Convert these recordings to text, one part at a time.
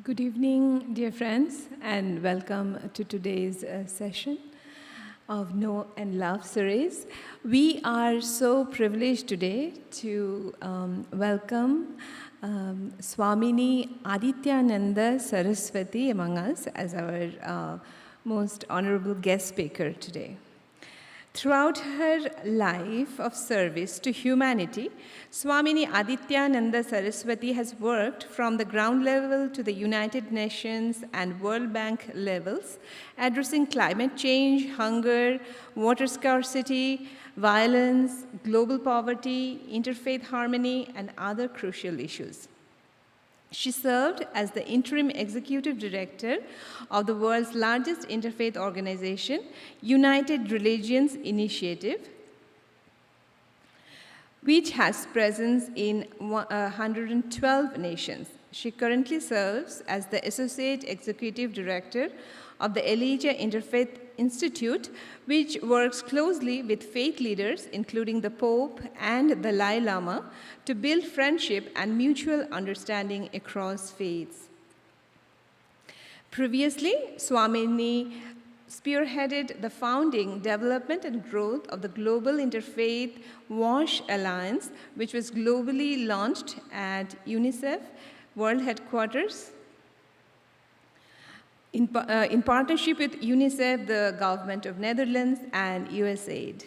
Good evening, dear friends, and welcome to today's session of Know and Love series. We are so privileged today to welcome Swamini Adityananada Saraswati among us as our most honorable guest speaker today. Throughout her life of service to humanity, Swamini Adityananada Saraswati has worked from the ground level to the United Nations and World Bank levels, addressing climate change, hunger, water scarcity, violence, global poverty, interfaith harmony, and other crucial issues. She served as the interim executive director of the world's largest interfaith organization, United Religions Initiative, which has presence in 112 nations. She currently serves as the associate executive director of the Elijah Interfaith Institute, which works closely with faith leaders, including the Pope and the Dalai Lama, to build friendship and mutual understanding across faiths. Previously, Swamini spearheaded the founding, development, and growth of the Global Interfaith WASH Alliance, which was globally launched at UNICEF World Headquarters. In partnership with UNICEF, the government of Netherlands, and USAID.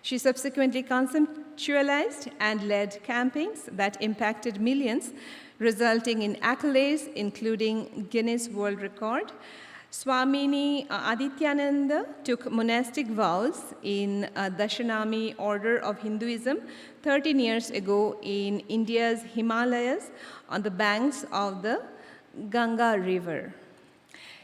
She subsequently conceptualized and led campaigns that impacted millions, resulting in accolades including Guinness World Record. Swamini Adityananda took monastic vows in Dashanami order of Hinduism 13 years ago in India's Himalayas on the banks of the Ganga River.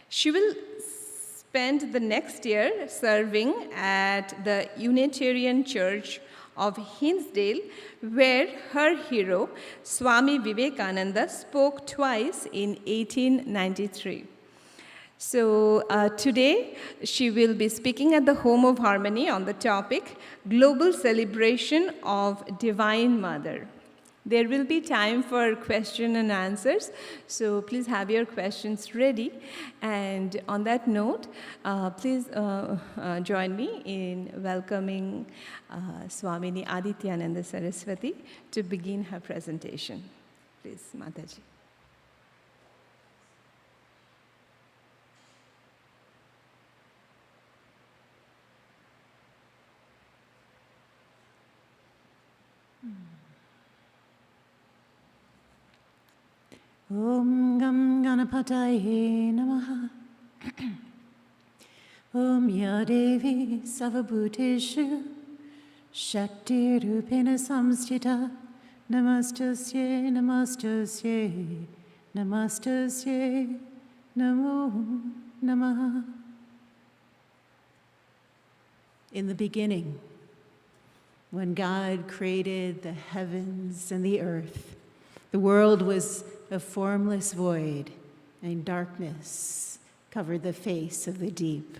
She will spend the next year serving at the Unitarian Church of Hinsdale, where her hero, Swami Vivekananda, spoke twice in 1893. So today, she will be speaking at the Home of Harmony on the topic, Global Celebration of Divine Mother. There will be time for question and answers, so please have your questions ready. And on that note, please join me in welcoming Swamini Adityananda Saraswati to begin her presentation. Please, Mataji. Om Gam Ganapataye Namaha. Om Yadevi Savabhuteshu Shakti Rupena Samstita Namastasye Namastasye Namastasye Namo Namaha. In the beginning, when God created the heavens and the earth, the world was a formless void, and darkness covered the face of the deep.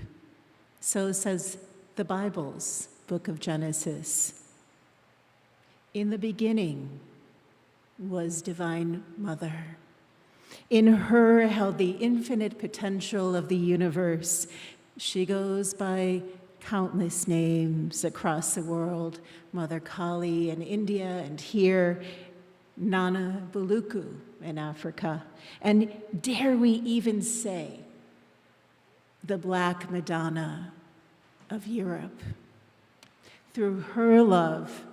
So says the Bible's book of Genesis. In the beginning was Divine Mother. In her held the infinite potential of the universe. She goes by countless names across the world, Mother Kali in India, and here, Nana Buluku in Africa, and dare we even say, the Black Madonna of Europe. Through her love,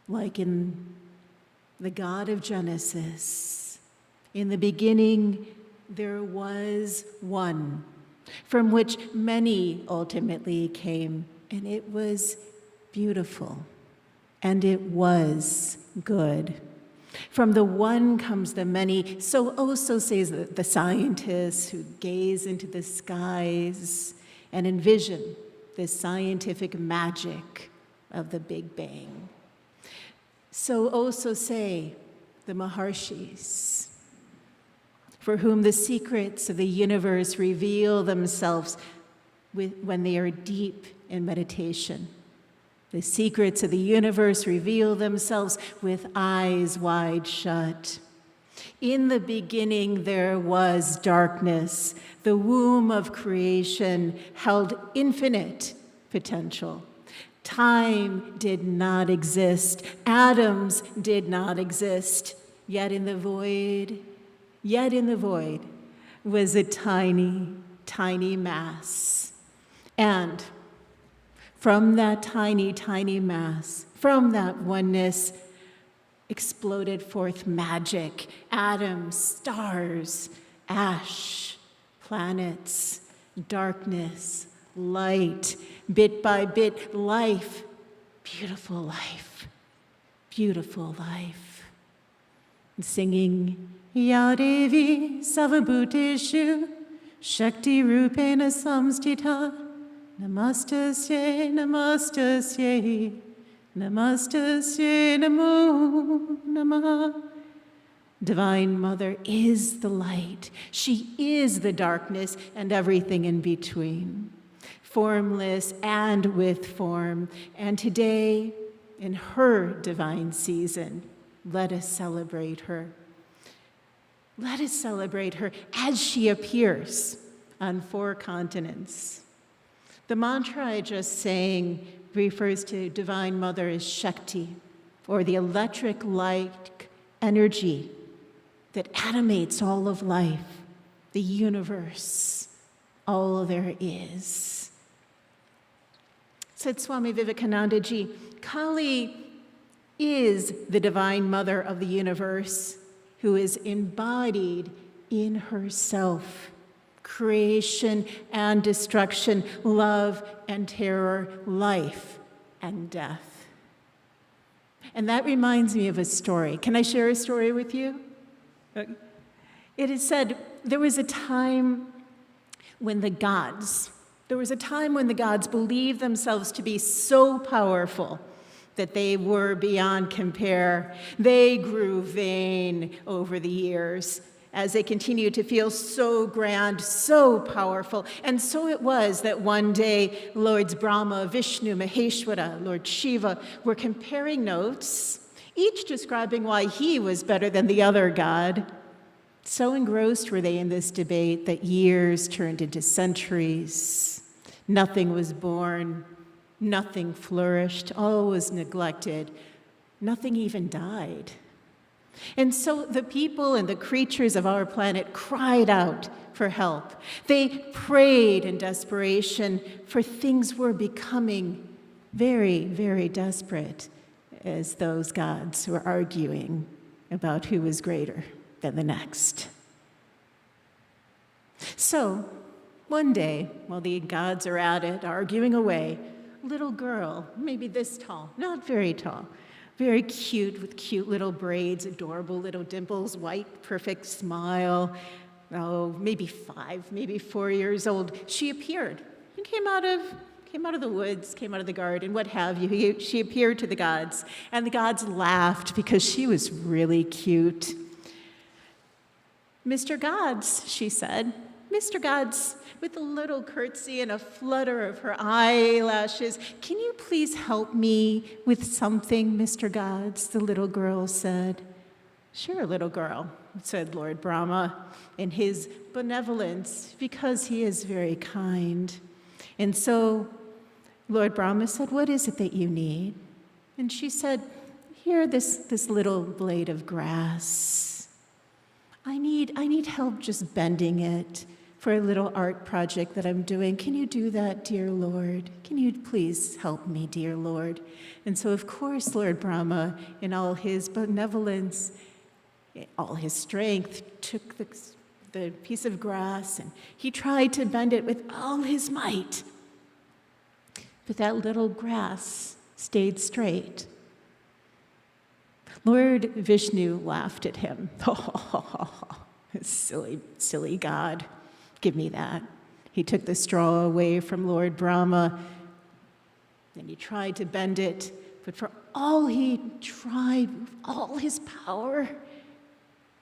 like in the God of Genesis, in the beginning there was one, from which many ultimately came, and it was beautiful, and it was good. From the one comes the many, so also says the scientists who gaze into the skies and envision the scientific magic of the Big Bang. So also say the Maharshis, for whom the secrets of the universe reveal themselves when they are deep in meditation. The secrets of the universe reveal themselves with eyes wide shut. In the beginning there was darkness. The womb of creation held infinite potential. Time did not exist. Atoms did not exist. Yet in the void was a tiny, tiny mass. And from that tiny, tiny mass, from that oneness, exploded forth magic, atoms, stars, ash, planets, darkness, light, bit by bit, life, beautiful life, beautiful life. Singing, Ya Devi Savabhuteshu Shakti Rupena Samstita Namastasye Namastasye Namastasye Namo Namah. Divine Mother is the light. She is the darkness and everything in between, formless and with form. And today, in her divine season, let us celebrate her. Let us celebrate her as she appears on 4 continents. The mantra I just sang refers to Divine Mother as Shakti, or the electric-like energy that animates all of life, the universe, all there is. Said Swami Vivekananda Ji, Kali is the Divine Mother of the universe who is embodied in herself. Creation and destruction, love and terror, life and death. And that reminds me of a story. Can I share a story with you? It is said there was a time when the gods believed themselves to be so powerful that they were beyond compare. They grew vain over the years as they continued to feel so grand, so powerful. And so it was that one day, Lords Brahma, Vishnu, Maheshwara, Lord Shiva were comparing notes, each describing why he was better than the other god. So engrossed were they in this debate that years turned into centuries. Nothing was born, nothing flourished, all was neglected, nothing even died. And so the people and the creatures of our planet cried out for help. They prayed in desperation, for things were becoming very, very desperate as those gods were arguing about who was greater than the next. So one day, while the gods are at it, arguing away, a little girl, maybe this tall, not very tall, very cute, with cute little braids, adorable little dimples, white, perfect smile, maybe 5, maybe 4 years old. She appeared and came out of the woods, came out of the garden, what have you. She appeared to the gods, and the gods laughed because she was really cute. Mr. Gods, she said, Mr. Gods, with a little curtsy and a flutter of her eyelashes, can you please help me with something, Mr. Gods? The little girl said. Sure, little girl, said Lord Brahma, in his benevolence, because he is very kind. And so Lord Brahma said, what is it that you need? And she said, here, this little blade of grass. I need help just bending it for a little art project that I'm doing. Can you do that, dear Lord? Can you please help me, dear Lord? And so, of course, Lord Brahma, in all his benevolence, all his strength, took the piece of grass and he tried to bend it with all his might. But that little grass stayed straight. Lord Vishnu laughed at him. Silly God. Give me that. He took the straw away from Lord Brahma, and he tried to bend it, but for all he tried, with all his power,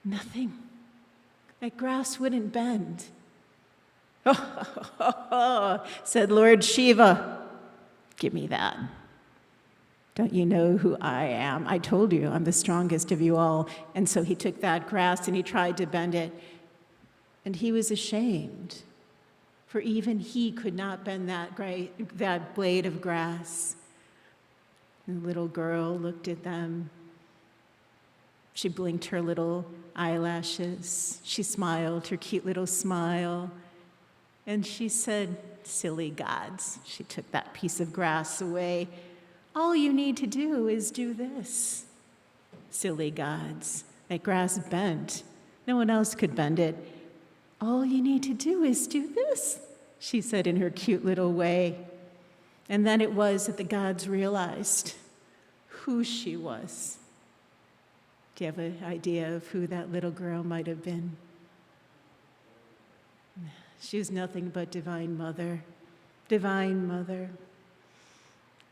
nothing. That grass wouldn't bend. Said Lord Shiva, give me that. Don't you know who I am? I told you I'm the strongest of you all. And so he took that grass and he tried to bend it. And he was ashamed, for even he could not bend that blade of grass. And the little girl looked at them. She blinked her little eyelashes. She smiled her cute little smile. And she said, "Silly gods." She took that piece of grass away. "All you need to do is do this." Silly gods. That grass bent. No one else could bend it. "All you need to do is do this," she said in her cute little way. And then it was that the gods realized who she was. Do you have an idea of who that little girl might have been? She was nothing but Divine Mother. Divine Mother.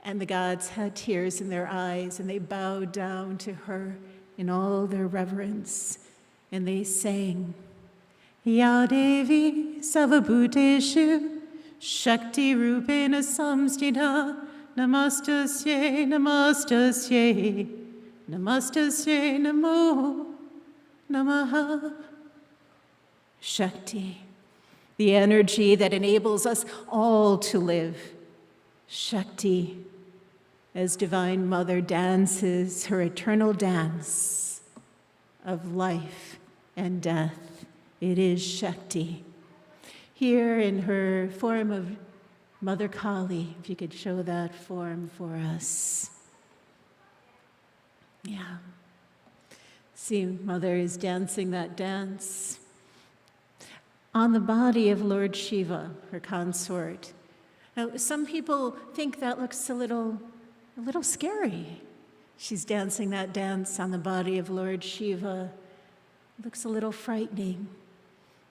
And the gods had tears in their eyes, and they bowed down to her in all their reverence, and they sang, "Ya Devi Savabhuteshu Shakti Rupena Samstita Namastasye Namastasye Namastasye Namo Namaha." Shakti, the energy that enables us all to live. Shakti, as Divine Mother dances her eternal dance of life and death. It is Shakti. Here in her form of Mother Kali, if you could show that form for us. Yeah. See, Mother is dancing that dance on the body of Lord Shiva, her consort. Now, some people think that looks a little scary. She's dancing that dance on the body of Lord Shiva. It looks a little frightening.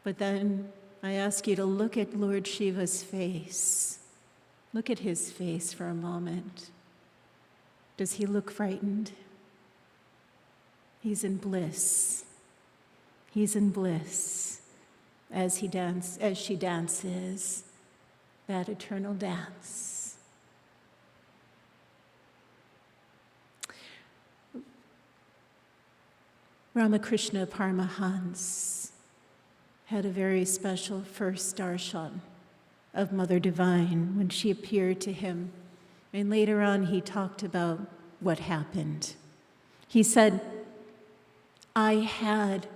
But then I ask you to look at Lord Shiva's face. Look at his face for a moment. Does he look frightened? He's in bliss. He's in bliss as she dances that eternal dance. Ramakrishna Paramahansa had a very special first darshan of Mother Divine when she appeared to him. And later on, he talked about what happened. He said, "I had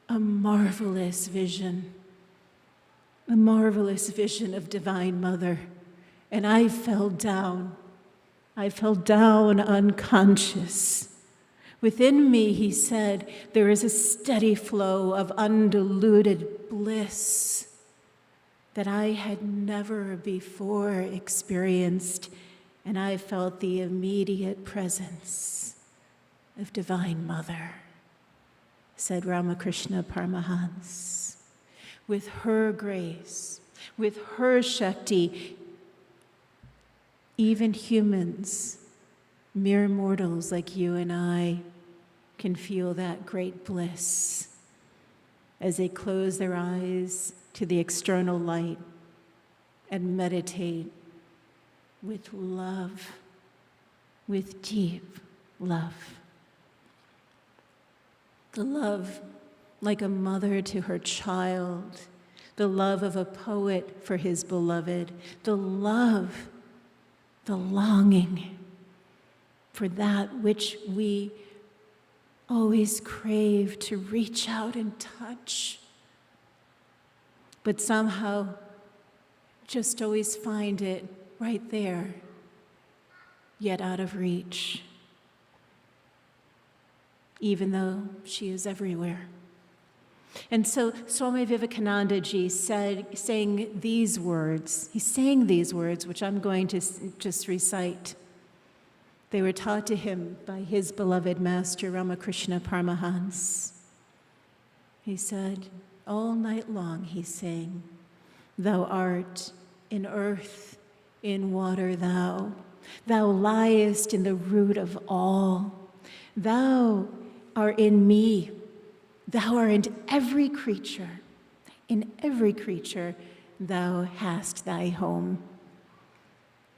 a marvelous vision of Divine Mother, and I fell down. I fell down unconscious. Within me," he said, "there is a steady flow of undiluted bliss that I had never before experienced, and I felt the immediate presence of Divine Mother," said Ramakrishna Paramahansa. With her grace, with her Shakti, even humans, mere mortals like you and I, can feel that great bliss as they close their eyes to the external light and meditate with love, with deep love. The love like a mother to her child, the love of a poet for his beloved, the love, the longing for that which we always crave to reach out and touch, but somehow just always find it right there, yet out of reach, even though she is everywhere. And so Swami Vivekananda ji sang these words. He sang these words, which I'm going to just recite. They were taught to him by his beloved master, Ramakrishna Paramahansa. He said, all night long he sang, "Thou art in earth, in water thou. Thou liest in the root of all. Thou art in me. Thou art in every creature. In every creature thou hast thy home.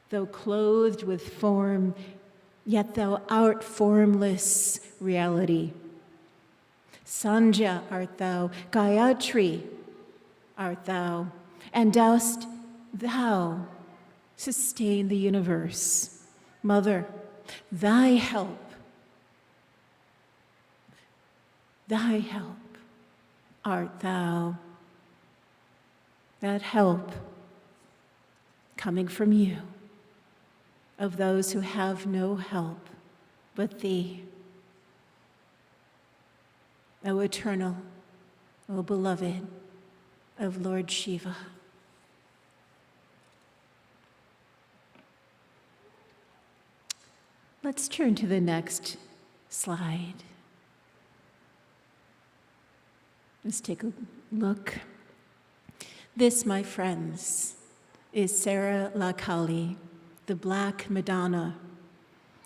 Though clothed with form yet thou art formless reality. Sandhya art thou, Gayatri art thou, and dost thou sustain the universe. Mother, thy help art thou. That help coming from you, of those who have no help but thee. O eternal, O beloved of Lord Shiva. Let's turn to the next slide. Let's take a look. This, my friends, is Sarah Lakali, the Black Madonna,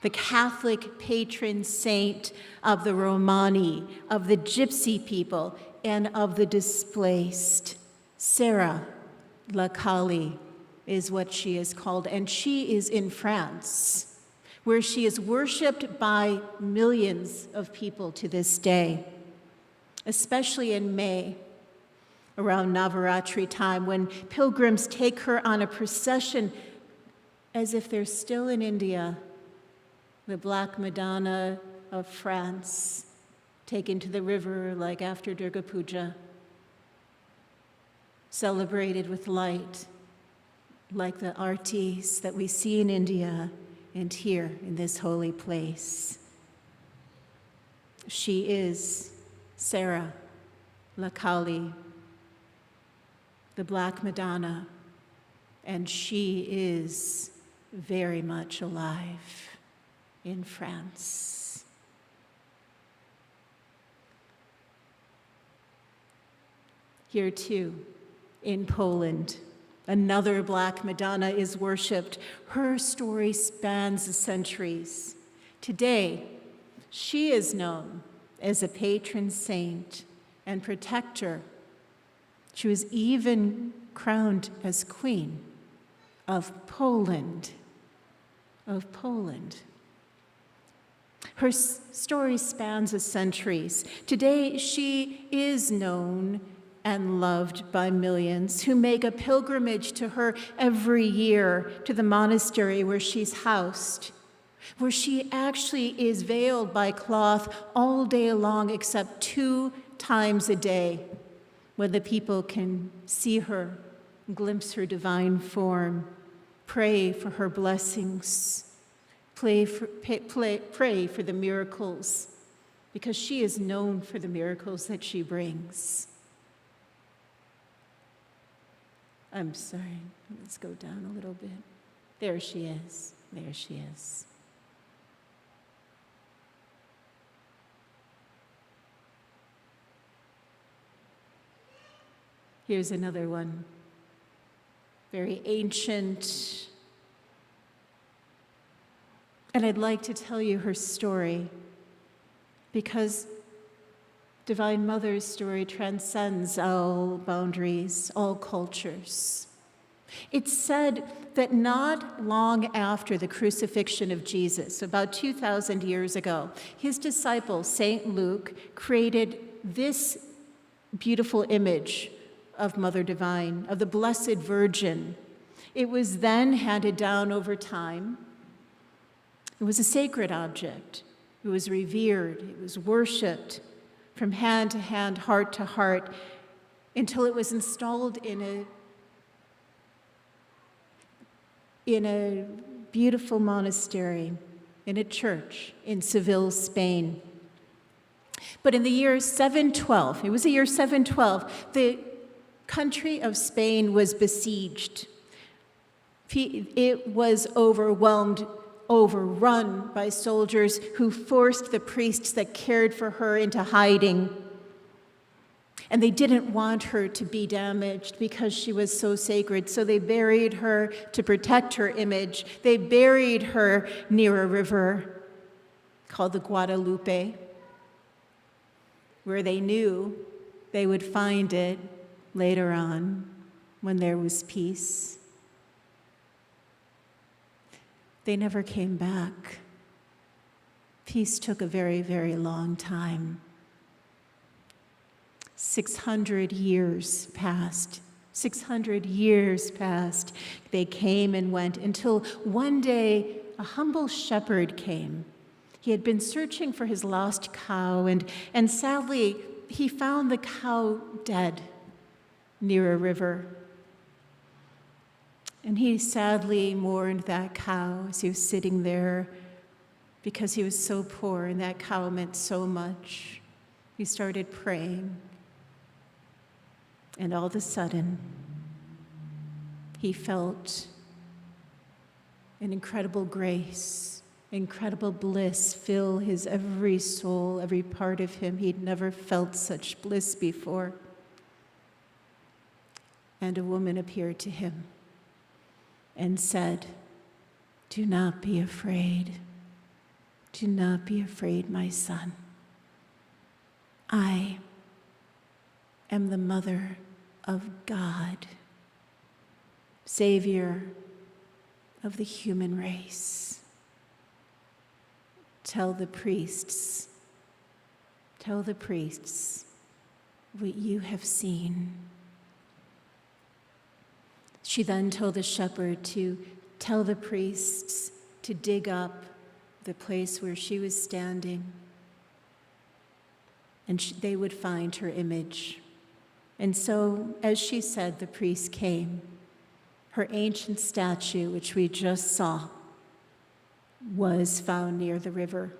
the Catholic patron saint of the Romani, of the Gypsy people, and of the displaced. Sarah Lakali is what she is called, and she is in France, where she is worshipped by millions of people to this day, especially in May, around Navaratri time, when pilgrims take her on a procession as if they're still in India, the Black Madonna of France, taken to the river like after Durga Puja, celebrated with light, like the artis that we see in India and here in this holy place. She is Sarah Lakali, the Black Madonna, and she is very much alive in France. Here too, in Poland, another Black Madonna is worshipped. Her story spans the centuries. Today, she is known as a patron saint and protector. She was even crowned as Queen of Poland. Her story spans the centuries. Today, she is known and loved by millions who make a pilgrimage to her every year to the monastery where she's housed, where she actually is veiled by cloth all day long except 2 times a day, when the people can see her, glimpse her divine form, pray for her blessings, pray for the miracles, because she is known for the miracles that she brings. I'm sorry, let's go down a little bit. There she is, there she is. Here's another one, very ancient. And I'd like to tell you her story because Divine Mother's story transcends all boundaries, all cultures. It's said that not long after the crucifixion of Jesus, about 2,000 years ago, his disciple, St. Luke, created this beautiful image of Mother Divine, of the Blessed Virgin. It was then handed down over time. It was a sacred object. It was revered. It was worshipped from hand to hand, heart to heart, until it was installed in a beautiful monastery, in a church in Seville, Spain. But in the year 712, it was the year 712, the country of Spain was besieged. It was overwhelmed, overrun by soldiers who forced the priests that cared for her into hiding. And they didn't want her to be damaged because she was so sacred, so they buried her to protect her image. They buried her near a river called the Guadalupe, where they knew they would find it later on when there was peace. They never came back. Peace took a very, very long time. 600 years passed. 600 years passed. They came and went until one day a humble shepherd came. He had been searching for his lost cow, and sadly, he found the cow dead near a river. And he sadly mourned that cow as he was sitting there because he was so poor and that cow meant so much. He started praying. And all of a sudden, he felt an incredible grace, incredible bliss fill his every soul, every part of him. He'd never felt such bliss before. And a woman appeared to him and said, "Do not be afraid. Do not be afraid, my son. I am the mother of God, Savior of the human race. Tell the priests what you have seen." She then told the shepherd to tell the priests to dig up the place where she was standing, and they would find her image. And so, as she said, the priest came. Her ancient statue, which we just saw, was found near the river,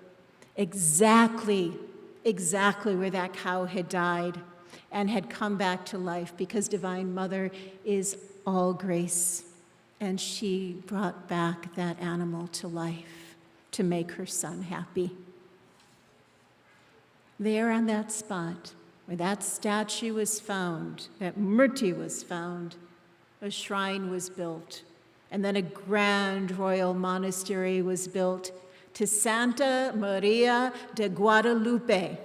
exactly where that cow had died and had come back to life, because Divine Mother is all grace, and she brought back that animal to life to make her son happy. There on that spot where that statue was found, that murti was found, a shrine was built, and then a grand royal monastery was built to Santa Maria de Guadalupe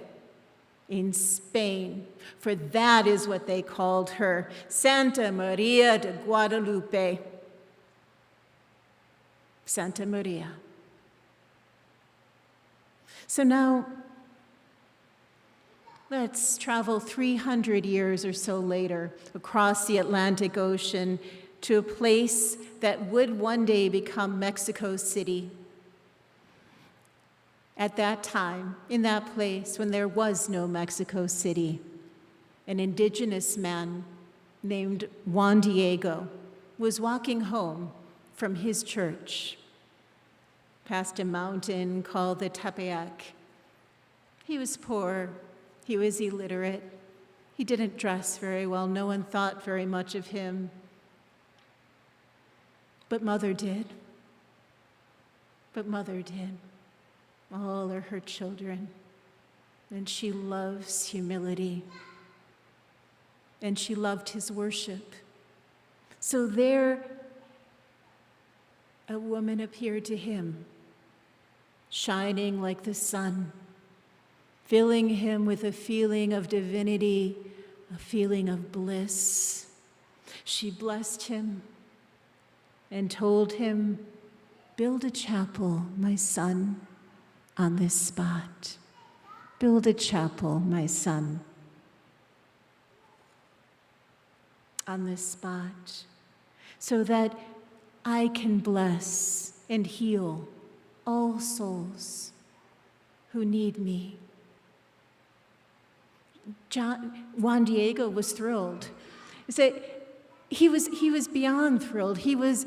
in Spain, for that is what they called her, Santa Maria de Guadalupe. Santa Maria. So now, let's travel 300 years or so later across the Atlantic Ocean to a place that would one day become Mexico City. At that time, in that place, when there was no Mexico City, an indigenous man named Juan Diego was walking home from his church past a mountain called the Tepeyac. He was poor. He was illiterate. He didn't dress very well. No one thought very much of him. But Mother did. All are her children. And she loves humility. And she loved his worship. So there, a woman appeared to him, shining like the sun, filling him with a feeling of divinity, a feeling of bliss. She blessed him and told him, "Build a chapel, my son, on this spot. Build a chapel, my son, on this spot, so that I can bless and heal all souls who need me." Juan Diego was thrilled. He was beyond thrilled. He was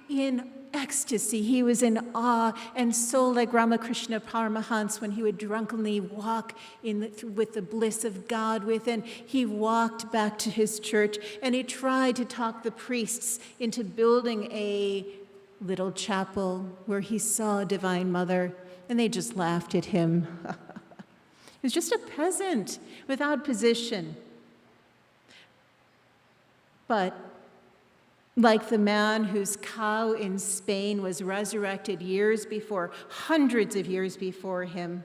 in ecstasy. He was in awe, and so like Ramakrishna Paramahansa, when he would drunkenly walk with the bliss of God within, he walked back to his church, and he tried to talk the priests into building a little chapel where he saw Divine Mother, and they just laughed at him. He was just a peasant without position. But like the man whose cow in Spain was resurrected years before, hundreds of years before him,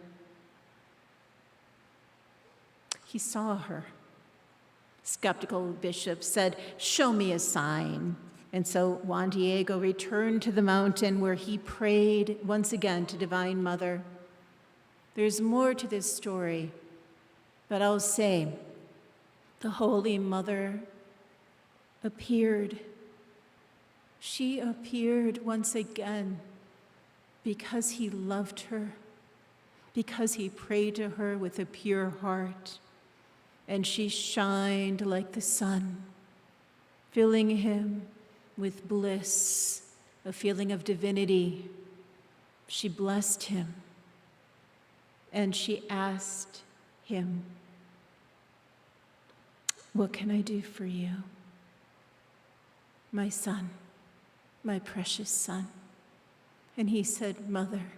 he saw her. Skeptical bishop said, "Show me a sign." And so Juan Diego returned to the mountain where he prayed once again to Divine Mother. There's more to this story, but I'll say the Holy Mother appeared. She appeared once again because he loved her, because he prayed to her with a pure heart, and she shined like the sun, filling him with bliss, a feeling of divinity. She blessed him, and she asked him, "What can I do for you, my son, my precious son?" And he said, "Mother,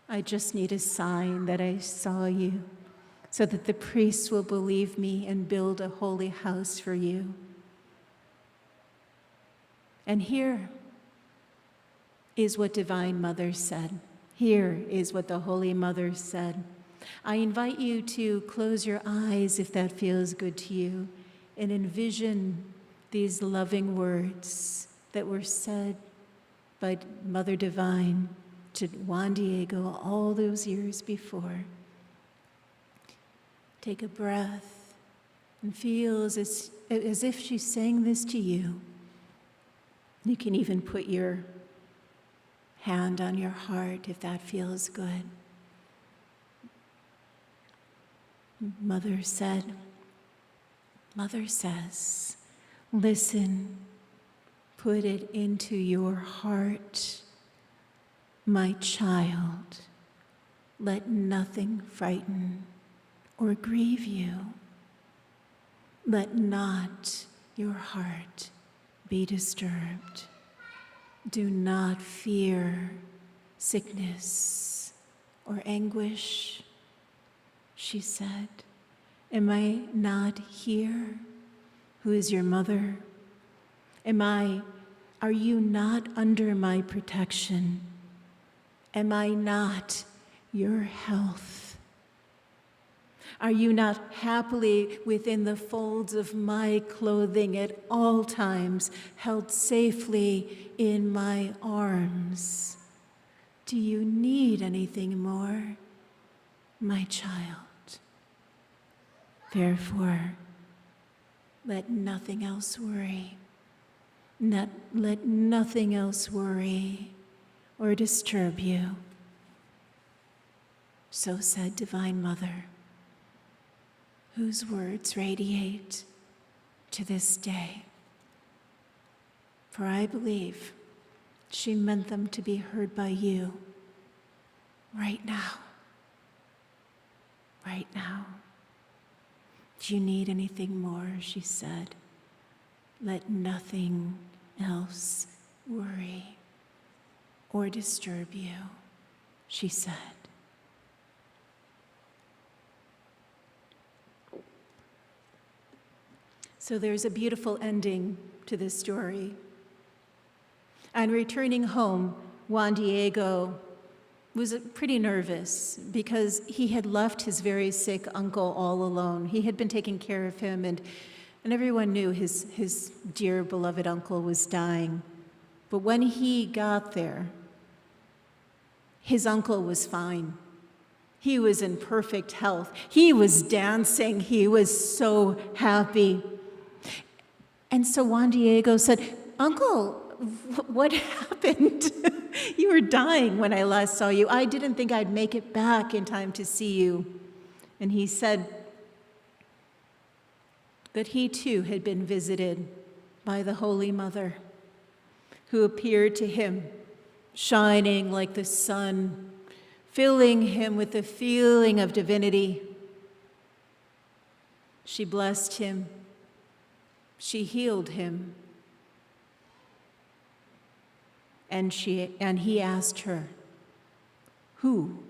I just need a sign that I saw you, so that the priests will believe me and build a holy house for you." And here is what Divine Mother said. Here is what the Holy Mother said. I invite you to close your eyes if that feels good to you and envision these loving words that were said by Mother Divine to Juan Diego all those years before. Take a breath and feel as if she's saying this to you. You can even put your hand on your heart if that feels good. Mother said, Mother says, listen, put it into your heart, my child, let nothing frighten or grieve you. Let not your heart be disturbed. Do not fear sickness or anguish, she said. Am I not here, who is your mother? Are you not under my protection? Am I not your health? Are you not happily within the folds of my clothing at all times, held safely in my arms? Do you need anything more, my child? Therefore, let nothing else worry. Let nothing else worry or disturb you. So said Divine Mother, whose words radiate to this day. For I believe she meant them to be heard by you right now. Right now. Do you need anything more? She said. Let nothing else worry or disturb you, she said. So there's a beautiful ending to this story. On returning home, Juan Diego was pretty nervous because he had left his very sick uncle all alone. He had been taking care of him, and everyone knew his dear beloved uncle was dying. But when he got there, his uncle was fine. He was in perfect health. He was dancing. He was so happy. And so Juan Diego said, "Uncle, what happened? You were dying when I last saw you. I didn't think I'd make it back in time to see you." And he said that he too had been visited by the Holy Mother, who appeared to him, shining like the sun, filling him with the feeling of divinity. She blessed him. She healed him. And he asked her, "Who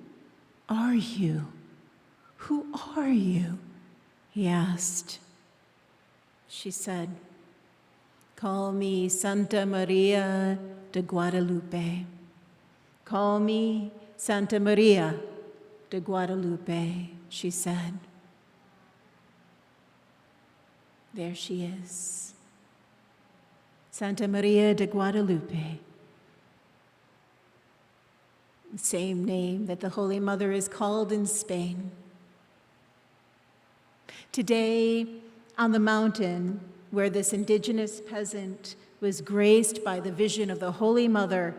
are you? Who are you?" he asked. She said, "Call me Santa Maria de Guadalupe. Call me Santa Maria de Guadalupe," she said. There she is, Santa Maria de Guadalupe, the same name that the Holy Mother is called in Spain. Today, on the mountain where this indigenous peasant was graced by the vision of the Holy Mother,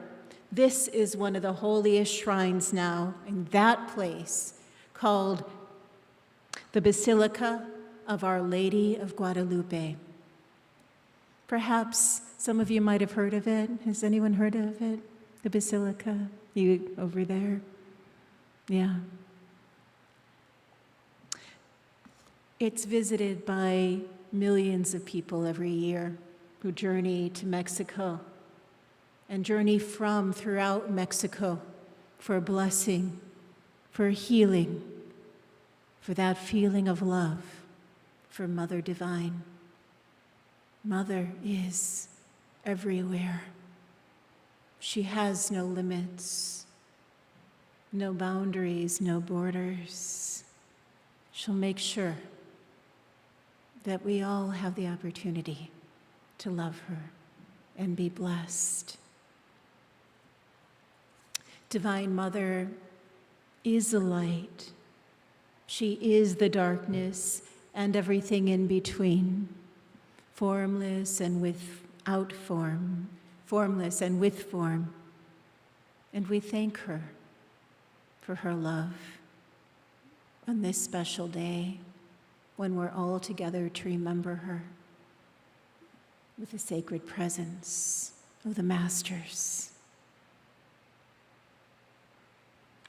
this is one of the holiest shrines now in that place, called the Basilica of Our Lady of Guadalupe. Perhaps some of you might have heard of it. Has anyone heard of it? The Basilica? You over there? Yeah. It's visited by millions of people every year who journey to Mexico and journey from throughout Mexico for blessing, for healing, for that feeling of love, for Mother Divine. Mother is everywhere. She has no limits, no boundaries, no borders. She'll make sure that we all have the opportunity to love her and be blessed. Divine Mother is the light. She is the darkness and everything in between, formless and without form, formless and with form. And we thank her for her love on this special day when we're all together to remember her with the sacred presence of the Masters.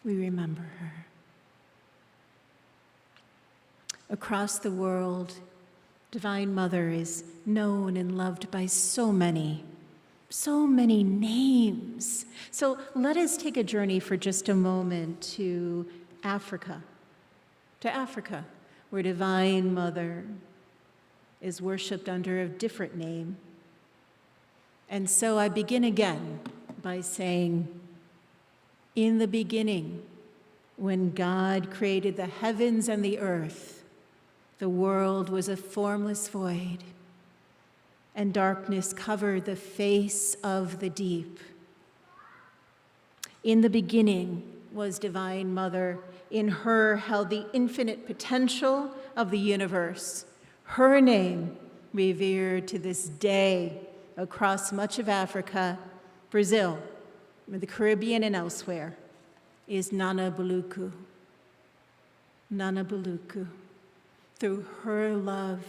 We remember her. Across the world, Divine Mother is known and loved by so many names. So let us take a journey for just a moment to Africa, where Divine Mother is worshipped under a different name. And so I begin again by saying, in the beginning, when God created the heavens and the earth, the world was a formless void, and darkness covered the face of the deep. In the beginning was Divine Mother. In her held the infinite potential of the universe. Her name, revered to this day across much of Africa, Brazil, the Caribbean, and elsewhere, is Nana Buluku. Nana Buluku. Through her love,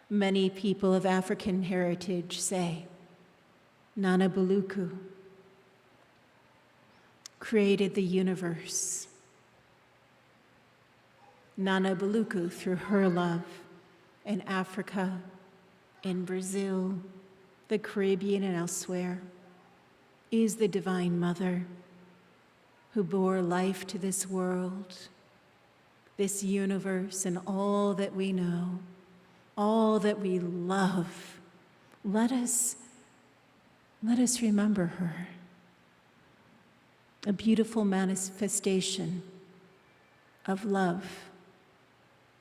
many people of African heritage say, Nana Buluku created the universe. Nana Buluku, through her love, in Africa, in Brazil, the Caribbean, and elsewhere, is the Divine Mother who bore life to this world, this universe, and all that we know, all that we love. Let us remember her. A beautiful manifestation of love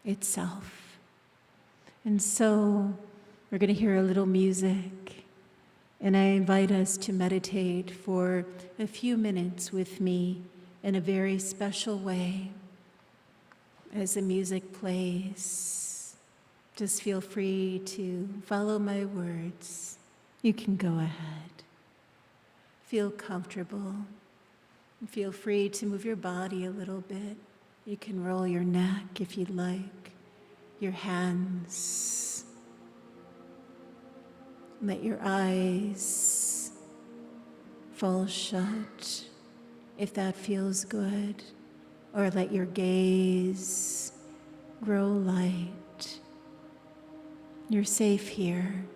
itself. And so we're going to hear a little music, and I invite us to meditate for a few minutes with me in a very special way. As the music plays, just feel free to follow my words. You can go ahead. Feel comfortable. Feel free to move your body a little bit. You can roll your neck if you'd like, your hands. Let your eyes fall shut if that feels good. Or let your gaze grow light. You're safe here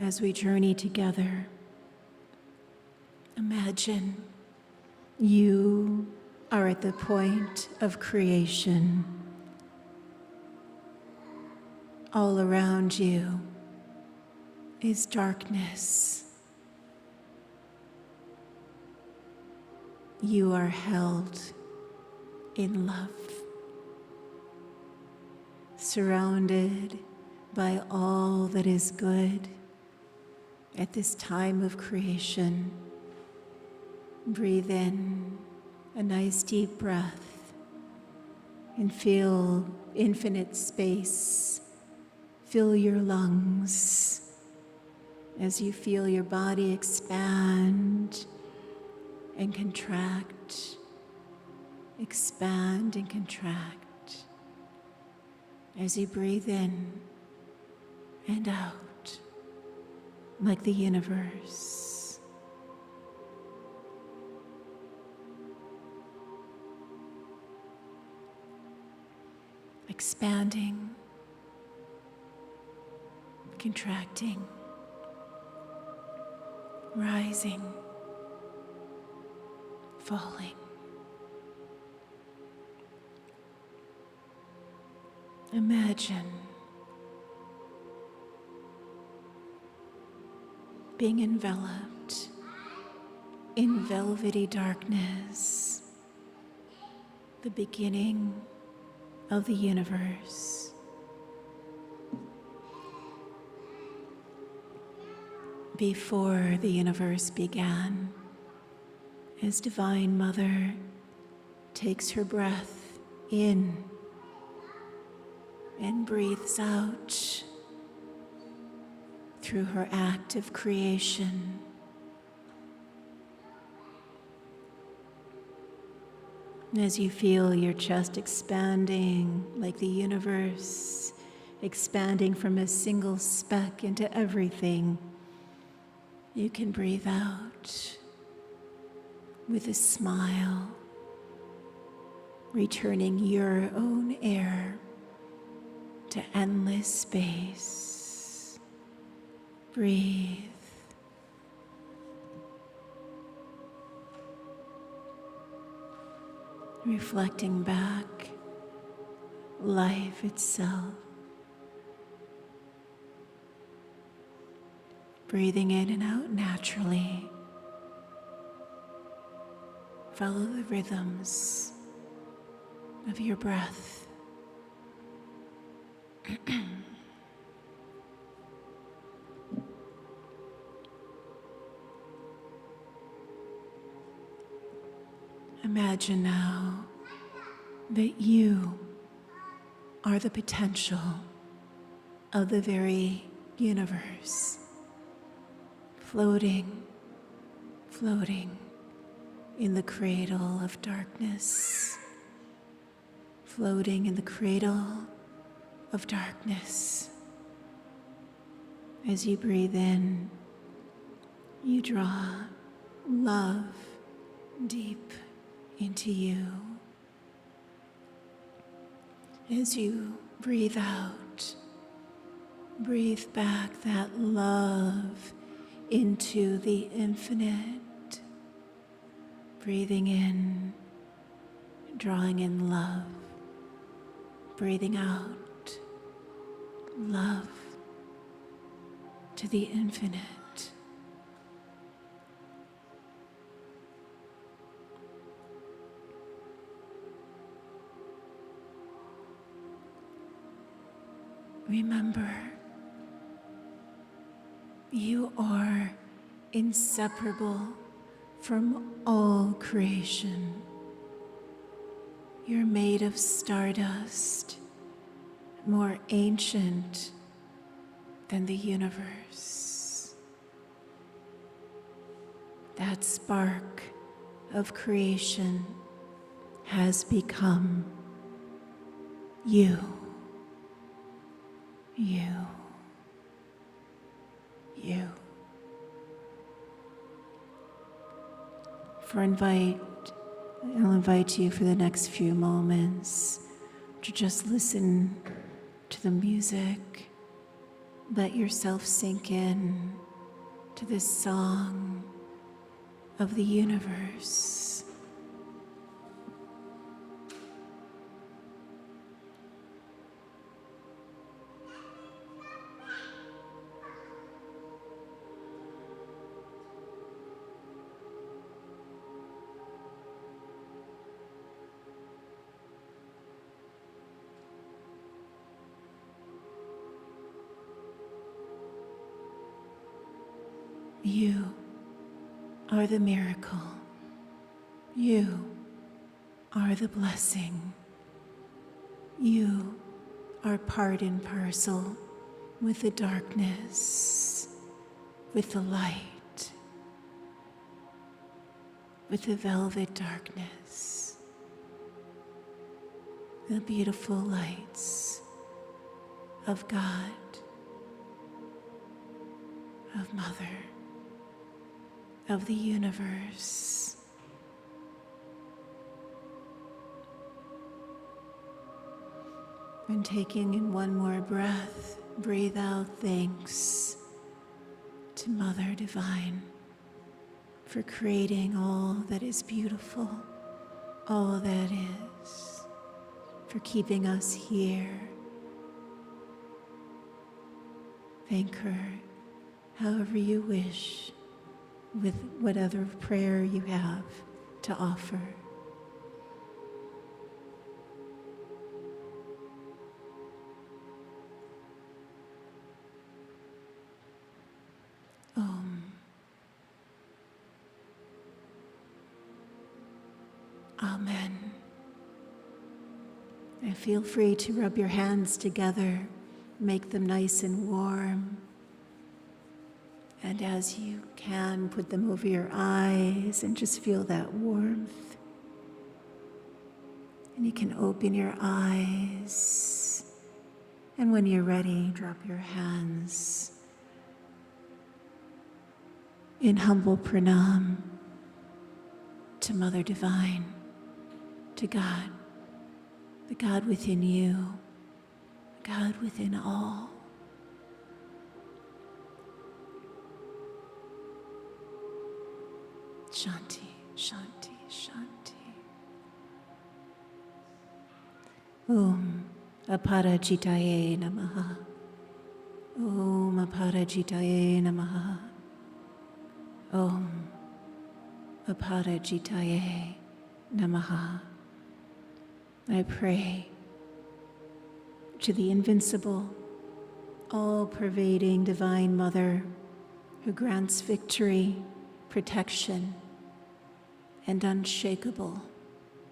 as we journey together. Imagine you are at the point of creation. All around you is darkness. You are held in love, surrounded by all that is good at this time of creation. Breathe in a nice deep breath and feel infinite space fill your lungs as you feel your body expand and contract, expand and contract as you breathe in and out like the universe. Expanding, contracting, rising, falling. Imagine being enveloped in velvety darkness, the beginning of the universe. Before the universe began, as Divine Mother takes her breath in and breathes out through her act of creation. As you feel your chest expanding like the universe, expanding from a single speck into everything, you can breathe out with a smile, returning your own air to endless space. Breathe. Reflecting back life itself. Breathing in and out naturally. Follow the rhythms of your breath. Imagine now that you are the potential of the very universe, floating in the cradle of darkness, floating in the cradle of darkness. As you breathe in, you draw love deep into you. As you breathe out, breathe back that love into the infinite. Breathing in, drawing in love. Breathing out, love to the infinite. Remember, you are inseparable from all creation. You're made of stardust, more ancient than the universe. That spark of creation has become you. I'll invite you for the next few moments to just listen to the music. Let yourself sink in to this song of the universe. You are the miracle. You are the blessing. You are part and parcel with the darkness, with the light, with the velvet darkness, the beautiful lights of God, of Mother, of the universe. And taking in one more breath, breathe out thanks to Mother Divine for creating all that is beautiful, all that is, for keeping us here. Thank her however you wish, with whatever prayer you have to offer. Amen. And feel free to rub your hands together, make them nice and warm. And as you can, put them over your eyes and just feel that warmth. And you can open your eyes. And when you're ready, drop your hands in humble pranam to Mother Divine, to God, the God within you, the God within all. Shanti, Shanti, Shanti. Om Aparajitaye Namaha. Om Aparajitaye Namaha. Om Aparajitaye Namaha. I pray to the invincible, all-pervading Divine Mother who grants victory, protection, and unshakable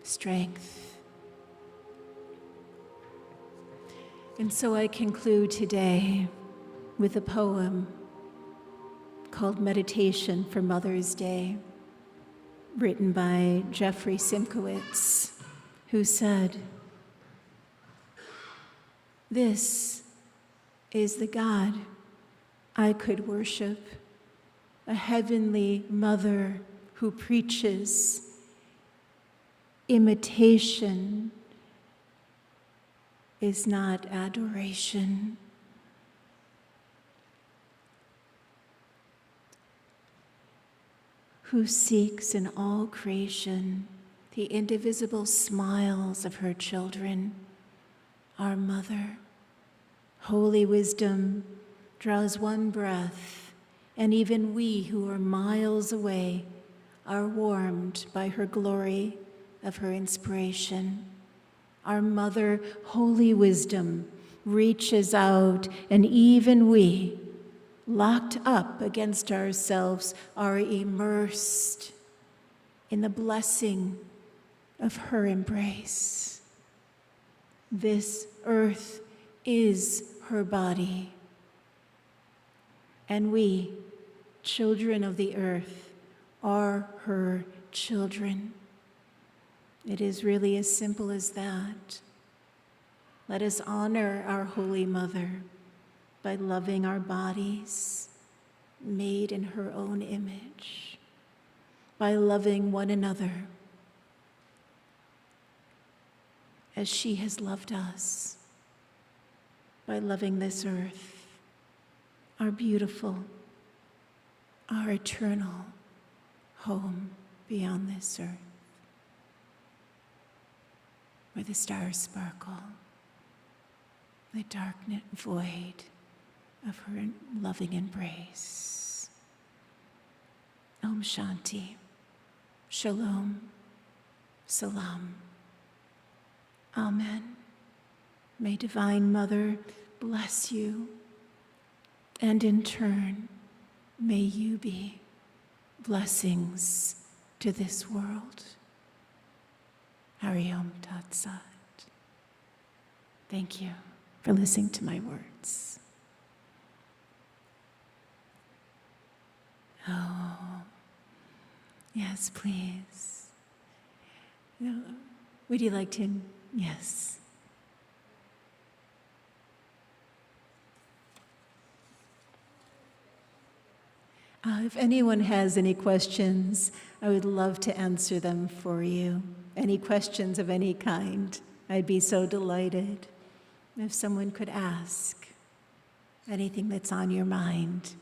strength. And so I conclude today with a poem called Meditation for Mother's Day, written by Jeffrey Simkowitz, who said, "This is the God I could worship, a heavenly mother who preaches imitation is not adoration. Who seeks in all creation the indivisible smiles of her children, our Mother. Holy wisdom draws one breath, and even we who are miles away are warmed by her glory of her inspiration. Our Mother, holy wisdom, reaches out, and even we, locked up against ourselves, are immersed in the blessing of her embrace. This earth is her body, and we, children of the earth, are her children. It is really as simple as that. Let us honor our Holy Mother by loving our bodies, made in her own image, by loving one another as she has loved us, by loving this earth, our beautiful, our eternal home beyond this earth, where the stars sparkle, the dark void of her loving embrace. Om Shanti, Shalom, Salam. Amen. May Divine Mother bless you, and in turn, may you be blessings to this world. Hari Om Tat Sat. Thank you for listening to my words. Oh, yes, please. Would you like to? Yes. If anyone has any questions, I would love to answer them for you. Any questions of any kind, I'd be so delighted if someone could ask anything that's on your mind.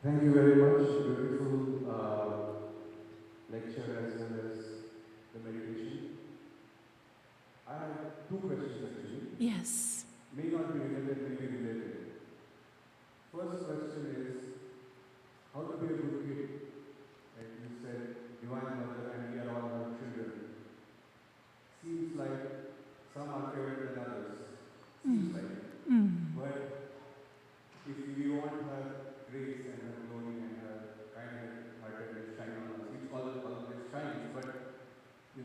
Thank you very much. Beautiful lecture as well as the meditation. I have two questions actually. Yes. May not be related, may be related. First question is, how to be a good kid? Like you said, Divine Mother and we are all her children. Seems like some are favored than others. Seems like. But if we want her grace and her glory and her kind-heartedness shine on us, which all of this shines, but be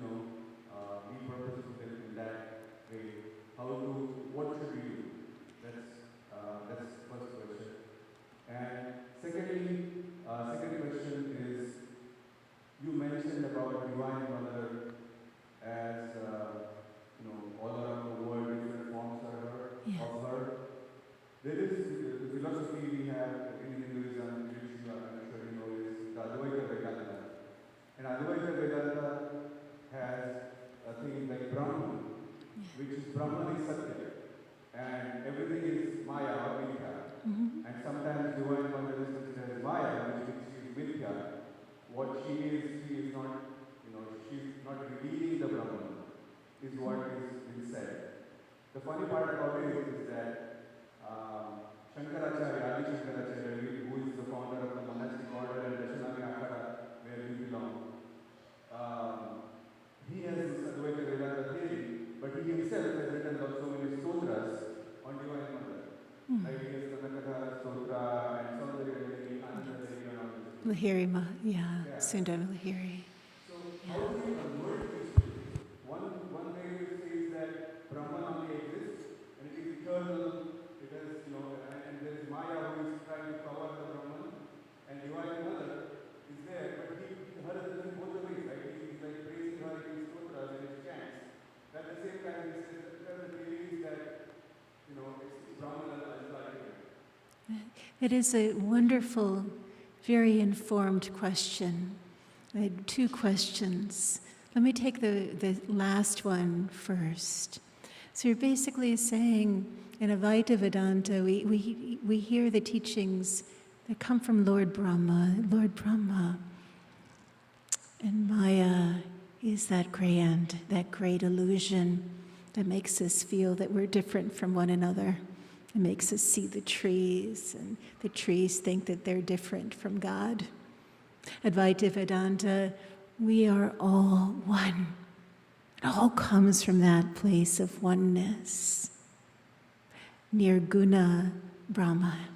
purposeful in that way. What should we do? That's first question. And secondly, second question is, you mentioned about Divine Mother as all around the world, different forms of her. There is the philosophy we have in Hinduism, which I'm sure you know, is the Advaita Vedanta. And Advaita Vedanta has a thing like Brahman, which is Brahman is Satya. And everything is Maya or Mithya. And sometimes Divine Mother is considered as Maya, which means she is Mithya. What she is not, she's not revealing the Brahman, is what is being said. The funny part about it is that Adi Shankaracharya, who is the founder of the monastic order and Dashanami Akhada, where we belong, he has this Advaita Vedanta theory, but he himself has written so many stotras on Divine Mother. Like he has Kanakatha Stotra and Saundarya Anandadari and all this. Lahiri, Sundar Lahiri. So how do you convert these two? One way to say is that Brahman only exists and it is eternal. And there is Maya who is trying to cover the Brahman, and Divine Mother is there, but her is in both the ways, right? He's like praising her in his stotras and his chants. At the same time, he says that the theory is that, it's Brahman as well. It is a wonderful, very informed question. I had two questions. Let me take the last one first. So you're basically saying, in Advaita Vedanta, we hear the teachings that come from Lord Brahma. And Maya is that great illusion that makes us feel that we're different from one another. It makes us see the trees, and the trees think that they're different from God. Advaita Vedanta, we are all one. It all comes from that place of oneness. Nirguna Brahman.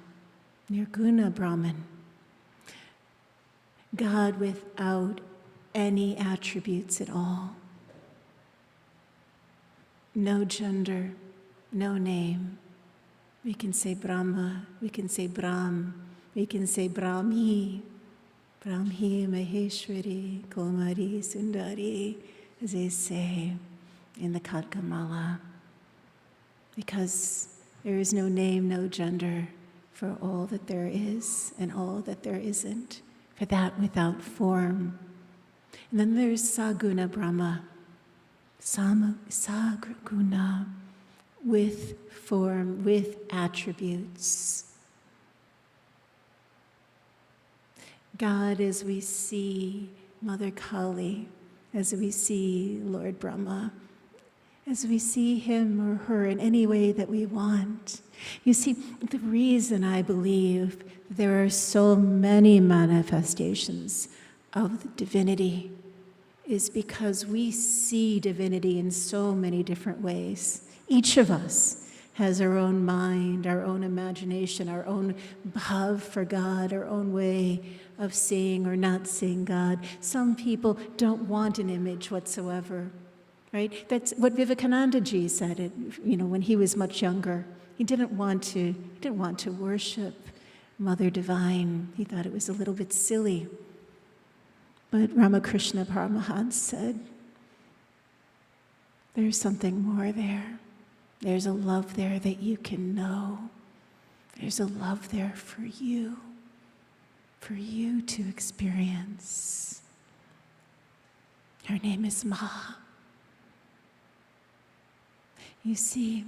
God without any attributes at all. No gender, no name. We can say Brahma, we can say Brahm, we can say Brahmi, Maheshwari, Kumari, Sundari, as they say in the Khatkamala. Because there is no name, no gender for all that there is and all that there isn't, for that without form. And then there's Saguna Brahma, Saguna, with form, with attributes. God, as we see Mother Kali, as we see Lord Brahma, as we see him or her in any way that we want. You see, the reason I believe there are so many manifestations of the divinity is because we see divinity in so many different ways. Each of us has our own mind, our own imagination, our own bhav for God, our own way of seeing or not seeing God. Some people don't want an image whatsoever. Right? That's what Vivekananda ji said, when he was much younger. He didn't want to worship Mother Divine. He thought it was a little bit silly. But Ramakrishna Paramahansa said, there's something more there. There's a love there that you can know. There's a love there for you to experience. Her name is Ma. You see,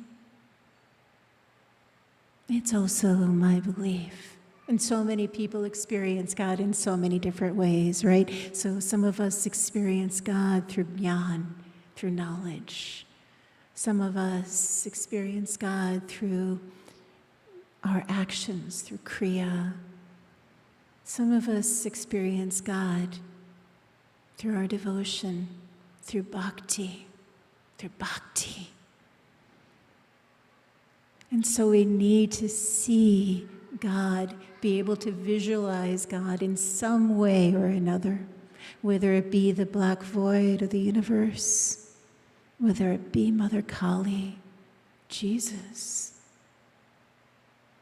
it's also my belief. And so many people experience God in so many different ways, right? So some of us experience God through jnana, through knowledge. Some of us experience God through our actions, through kriya. Some of us experience God through our devotion, through bhakti. And so we need to see God, be able to visualize God in some way or another, whether it be the black void of the universe, whether it be Mother Kali, Jesus,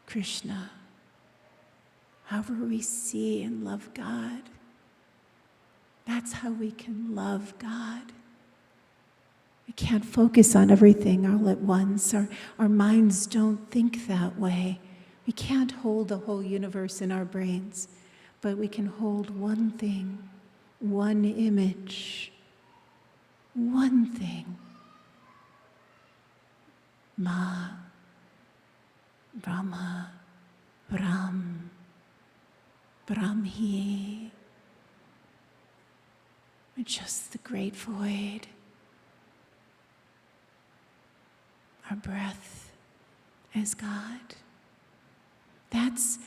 Krishna. However we see and love God, that's how we can love God. We can't focus on everything all at once. Our minds don't think that way. We can't hold the whole universe in our brains, but we can hold one thing, one image, one thing. Ma, Brahma, Brahm, Brahmi. Just the great void. Our breath as God. That's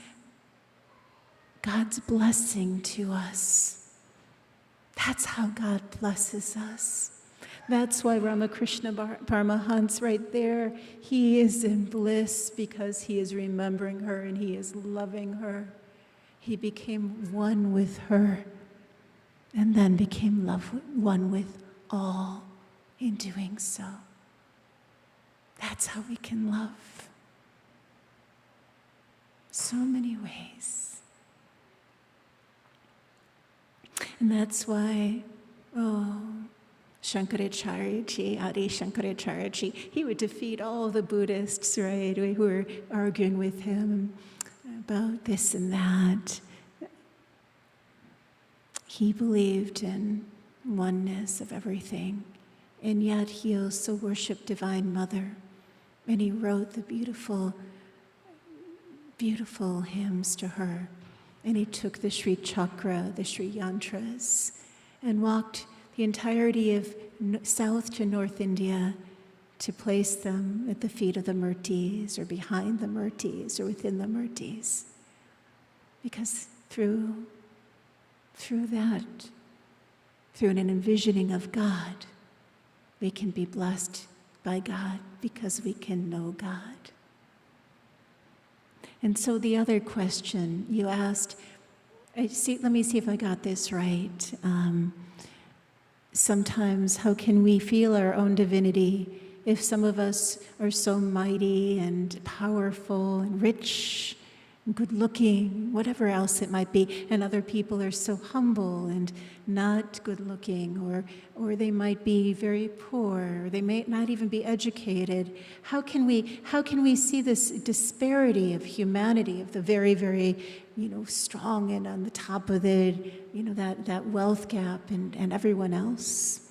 God's blessing to us. That's how God blesses us. That's why Ramakrishna Paramahansa right there, he is in bliss because he is remembering her and he is loving her. He became one with her and then became one with all in doing so. That's how we can love. So many ways. And that's why, Shankaracharya, Adi Shankaracharya, he would defeat all the Buddhists, right, who were arguing with him about this and that. He believed in oneness of everything, and yet he also worshiped Divine Mother. And he wrote the beautiful, beautiful hymns to her. And he took the Sri Chakra, the Sri Yantras, and walked the entirety of South to North India to place them at the feet of the Murtis, or behind the Murtis, or within the Murtis. Because through that, through an envisioning of God, we can be blessed by God because we can know God. And so the other question you asked, let me see if I got this right. Sometimes, how can we feel our own divinity if some of us are so mighty and powerful and rich and good-looking, whatever else it might be, and other people are so humble and not good-looking, or they might be very poor, or they may not even be educated? How can we see this disparity of humanity, of the very, very, strong and on the top of that wealth gap and everyone else,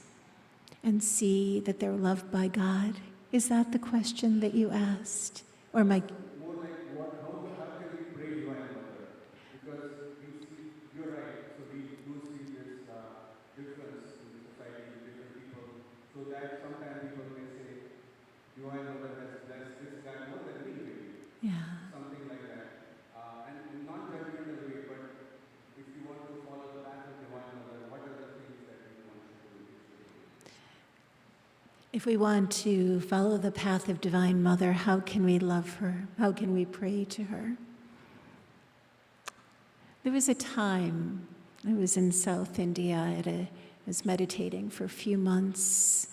and see that they're loved by God? Is that the question that you asked? Or am I... More like how can we pray Divine Mother? Because you're right, Divine Mother has blessed this guy more than me, maybe. Yeah. Something like that. And not judgmental way, but if you want to follow the path of Divine Mother, what are the things that you want to do? If we want to follow the path of Divine Mother, how can we love her? How can we pray to her? There was a time I was in South India. I was meditating for a few months,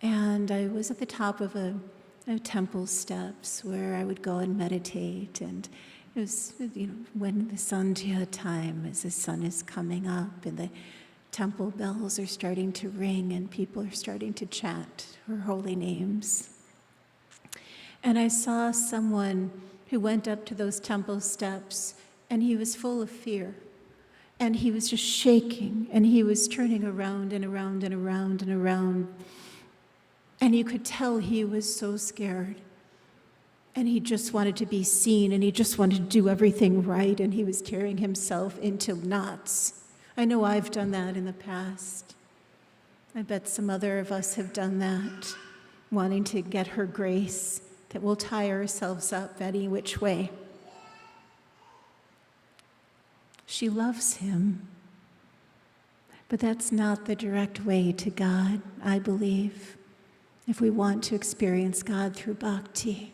and I was at the top of a temple steps where I would go and meditate. And it was, when the Sandhya time, as the sun is coming up and the temple bells are starting to ring and people are starting to chant her holy names. And I saw someone who went up to those temple steps, and he was full of fear. And he was just shaking, and he was turning around and around and around and around. And you could tell he was so scared. And he just wanted to be seen, and he just wanted to do everything right, and he was tearing himself into knots. I know I've done that in the past. I bet some other of us have done that, wanting to get her grace, that we'll tie ourselves up any which way. She loves him, but that's not the direct way to God, I believe. If we want to experience God through bhakti,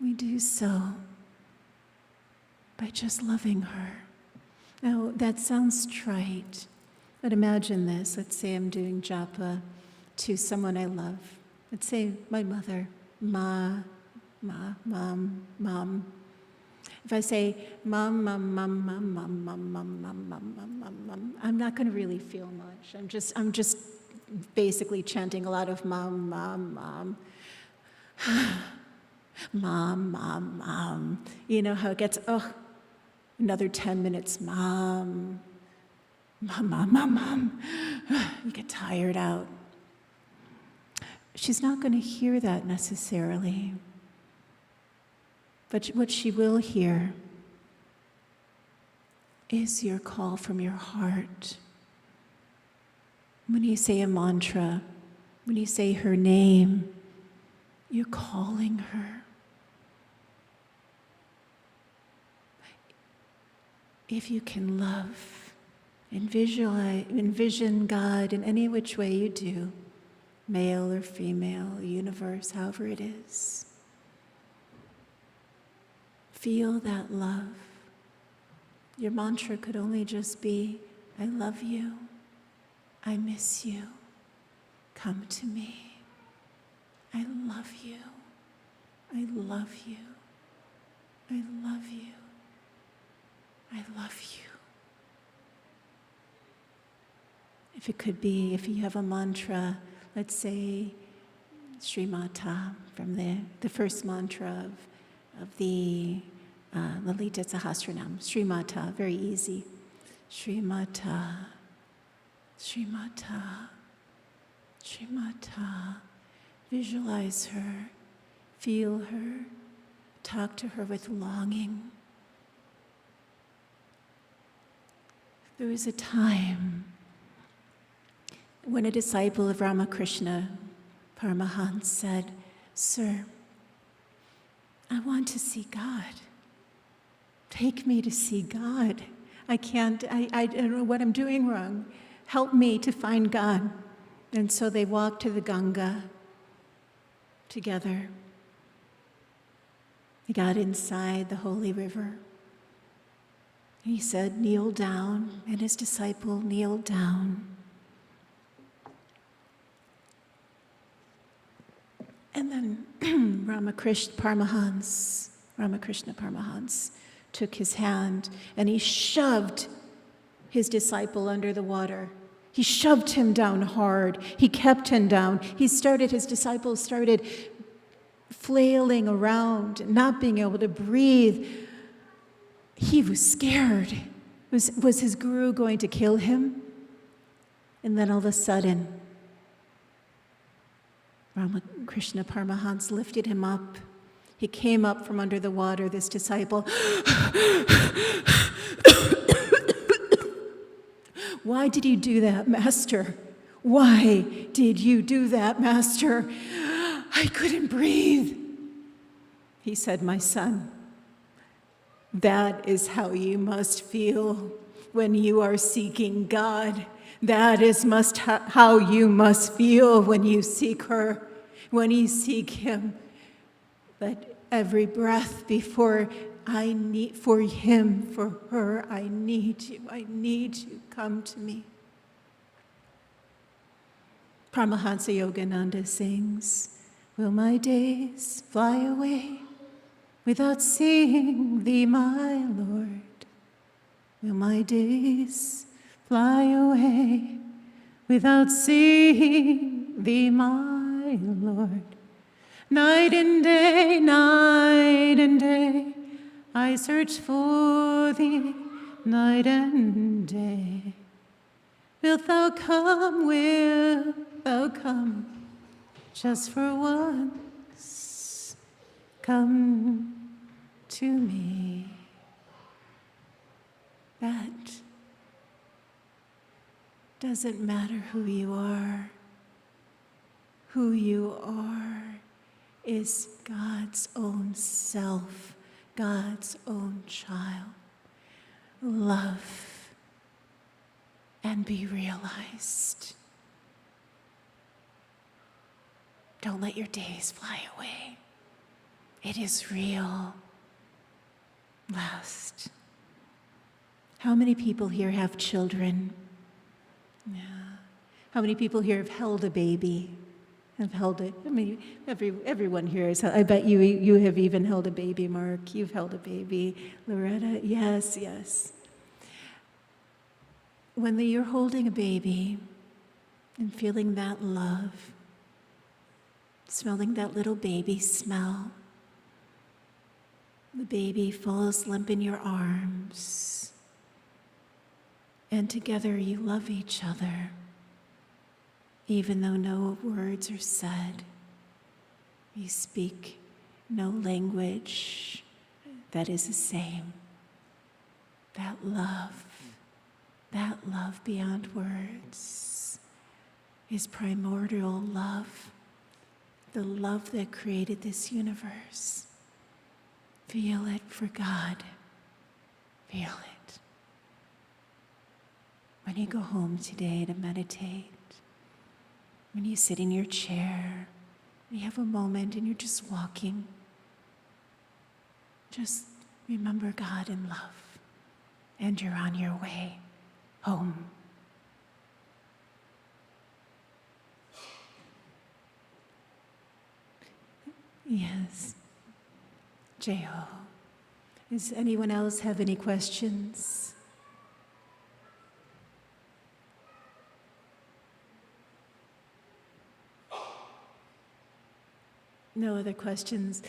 we do so by just loving her. Now, that sounds trite, but imagine this. Let's say I'm doing japa to someone I love. Let's say my mother, mom. If I say mom, I'm not going to really feel much. I'm just basically chanting a lot of mom. Mom. You know how it gets, another 10 minutes, mom. You get tired out. She's not going to hear that necessarily. But what she will hear is your call from your heart. When you say a mantra, when you say her name, you're calling her. If you can love and envision God in any which way you do, male or female, universe, however it is, feel that love. Your mantra could only just be, I love you, I miss you, come to me. I love you, I love you, I love you, I love you. If it could be, if you have a mantra, let's say Sri Mata, from the first mantra of the Lalita Sahasranam, Sri Mata, very easy. Sri Mata, Sri Mata, Sri Mata. Visualize her, feel her, talk to her with longing. There was a time when a disciple of Ramakrishna Paramahansa said, Sir, I want to see God. Take me to see God. I don't know what I'm doing wrong. Help me to find God. And so they walked to the Ganga together. They got inside the holy river. He said, kneel down, and his disciple kneeled down. And then Ramakrishna Paramahansa took his hand and he shoved his disciple under the water. He shoved him down hard. He kept him down. His disciple started flailing around, not being able to breathe. He was scared. Was his guru going to kill him? And then all of a sudden, Ramakrishna Paramahansa lifted him up. He came up from under the water, this disciple. Why did you do that, Master? Why did you do that, Master? I couldn't breathe. He said, my son, that is how you must feel when you are seeking God. That is how you must feel when you seek her, when you seek him. But every breath before I need, for him, for her, I need you, come to me. Paramahansa Yogananda sings, will my days fly away without seeing thee, my Lord? Will my days fly away without seeing thee, my Lord? Night and day, I search for thee, night and day. Wilt thou come, just for once, come to me. That doesn't matter who you are. Who you are is God's own self, God's own child. Love and be realized. Don't let your days fly away. It is real. Last. How many people here have children? Yeah. How many people here have held a baby? Have held it? I mean, everyone here is. I bet you have even held a baby, Mark. You've held a baby, Loretta. Yes, yes. When you're holding a baby and feeling that love, smelling that little baby smell, the baby falls limp in your arms, and together you love each other. Even though no words are said, you speak no language that is the same. That love beyond words is primordial love, the love that created this universe. Feel it for God. Feel it. When you go home today to meditate, when you sit in your chair, you have a moment and you're just walking, just remember God in love, and you're on your way home. Yes. Jeho. Does anyone else have any questions? No other questions.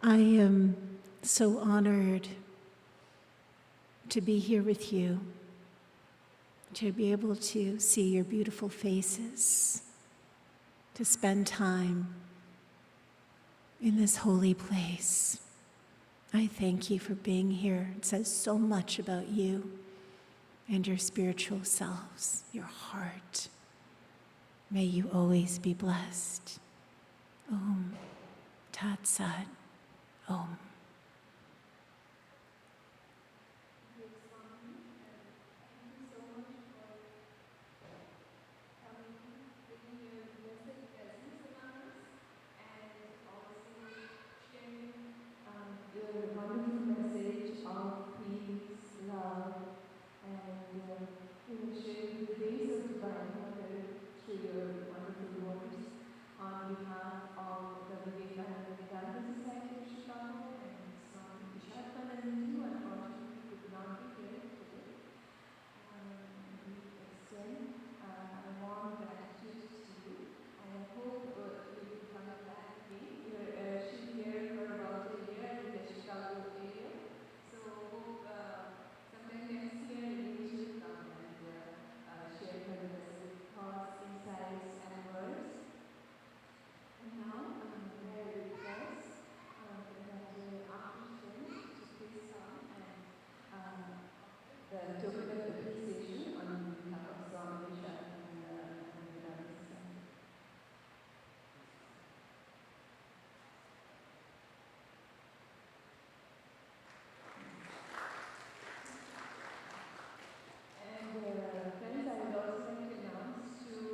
I am so honored to be here with you, to be able to see your beautiful faces, to spend time in this holy place. I thank you for being here. It says so much about you and your spiritual selves, your heart. May you always be blessed. Om Tat Sat Om. Your wonderful message of peace, love, and sharing the days of divine mother through your wonderful words on behalf of the Vivekananda Society of Chicago and Swamini who unfortunately could not be here today. We extend a warm gratitude to you, and I hope you will come back again. She's here for about a year in the Chicago area, so hope sometime next year you should come and share her thoughts, insights, and words. And now, may I request that after she to please come and the token